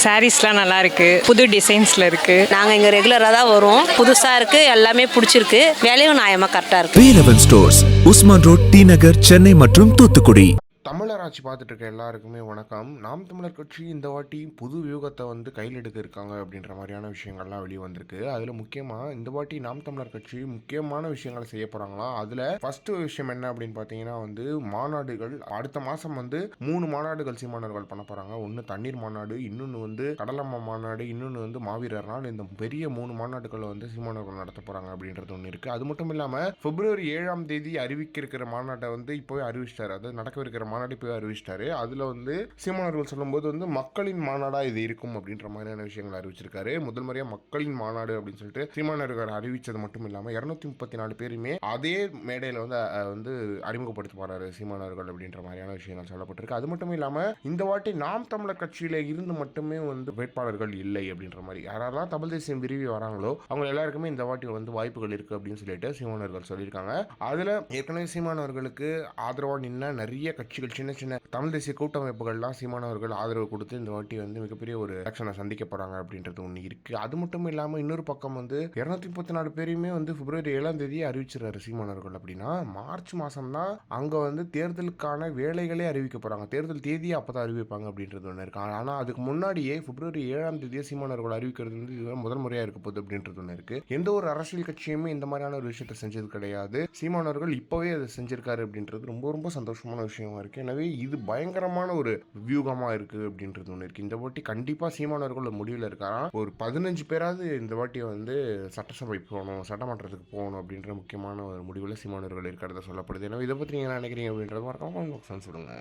சாரீஸ்லாம் நல்லா இருக்கு, புது டிசைன்ஸ்ல இருக்கு. நாங்கள் இங்கே ரெகுலராக தான் வரோம். புதுசாக இருக்குது, எல்லாமே பிடிச்சிருக்கு, விலையும் நியாயமாக கரெக்டாக இருக்குது. Velavan stores, Usman road, T Nagar, Chennai மற்றும் தூத்துக்குடி. தமிழர் ஆட்சி பார்த்துட்டு இருக்க எல்லாருக்குமே வணக்கம். நாம் தமிழர் கட்சி இந்த வாட்டி புது வியூகத்தை கையில் எடுக்க இருக்காங்க அப்படின்ற மாதிரியான விஷயங்கள்லாம் வெளியே வந்திருக்கு. அதில் முக்கியமாக இந்த வாட்டி நாம் தமிழர் கட்சி முக்கியமான விஷயங்களை செய்ய போகிறாங்களாம். அதில் ஃபர்ஸ்ட் விஷயம் என்ன அப்படின்னு பார்த்தீங்கன்னா மாநாடுகள். அடுத்த மாதம் 3 மாநாடுகள் சீமானவர்கள் பண்ண போகிறாங்க. ஒன்று தண்ணீர் மாநாடு, இன்னொன்று கடலம்மா மாநாடு, இன்னொன்று மாவீரர் நாள். இந்த பெரிய 3 மாநாடுகளை சீமானவர்கள் நடத்த போகிறாங்க அப்படின்றது ஒன்று இருக்குது. அது மட்டும் இல்லாமல் பிப்ரவரி 7ஆம் தேதி அறிவிக்க இருக்கிற மாநாட்டை இப்போவே அறிவிச்சிட்டாரு. அது நடக்கவிருக்கிற மாநாடு போய் அறிவிச்சிட்டாரு. அதுல சீமானவர்கள் சொல்லும்போது மக்களின் மாநாடா இது இருக்கும் அப்படின்ற மாதிரியான விஷயங்களை அறிவிச்சிருக்காரு. முதல் முறையா மக்களின் மாநாடு அப்படின்னு சொல்லிட்டு சீமானவர்கள் அறிவிச்சது மட்டும் இல்லாம 234 பேருமே அதே மேடையில அறிமுகப்படுத்த போறாரு சீமானவர்கள் அப்படின்ற மாதிரியான விஷயங்கள் சொல்லப்பட்டிருக்கு. அது மட்டும் இல்லாம இந்த வாட்டி நாம் தமிழர் கட்சியில இருந்து மட்டுமே வேட்பாளர்கள் இல்லை அப்படின்ற மாதிரி யாரெல்லாம் தமிழ் தேசியம் விரும்பி வராங்களோ அவங்க எல்லாருக்குமே இந்த வாட்டி வாய்ப்புகள் இருக்கு அப்படின்னு சொல்லிட்டு சீமானவர்கள் சொல்லியிருக்காங்க. அதுல ஏற்கனவே சீமானவர்களுக்கு ஆதரவா நின்ன நிறைய கட்சிகள், சின்ன சின்ன தமிழ் தேசிய கூட்டமைப்புகள்லாம் சீமானவர்கள் ஆதரவு கொடுத்து இந்த வாட்டி மிகப்பெரிய ஒரு ஆக்ஷனை சந்திக்க போறாங்க அப்படின்றது ஒன்று இருக்கு. அது மட்டும் இல்லாமல் இன்னொரு பக்கம் 234 பேரையுமே பிப்ரவரி 7ஆம் தேதி அறிவிச்சிருக்காரு சீமானவர்கள். அப்படின்னா மார்ச் மாசம் தான் அங்க தேர்தலுக்கான வேலைகளே அறிவிக்க போறாங்க. தேர்தல் தேதியை அப்பதான் அறிவிப்பாங்க அப்படின்றது ஒன்று இருக்கு. ஆனா அதுக்கு முன்னாடியே பிப்ரவரி 7ஆம் தேதியை சீமானவர்கள் அறிவிக்கிறது இதுதான் முதல் முறையா இருக்க போகுது அப்படின்றது ஒன்று இருக்கு. எந்த ஒரு அரசியல் கட்சியுமே இந்த மாதிரியான ஒரு விஷயத்தை செஞ்சது கிடையாது. சீமானவர்கள் இப்பவே அதை செஞ்சிருக்காரு அப்படின்றது ரொம்ப ரொம்ப சந்தோஷமான விஷயமா இருக்கு. எனவே இது பயங்கரமான ஒரு வியூகமா இருக்கு அப்படின்றது ஒன்று இருக்கு. இந்த வாட்டி கண்டிப்பா சீமானவர்கள் முடிவில் இருக்காராம். ஒரு 15 பேராவது இந்த வாட்டி சட்டசபை போகணும், சட்டமன்றத்துக்கு போகணும் அப்படின்ற முக்கியமான ஒரு முடிவில் சீமானவர்கள் இருக்கிறத சொல்லப்படுது. எனவே இதை பற்றி நீங்க என்ன நினைக்கிறீங்க அப்படின்றத மறக்காம சொல்லுங்க.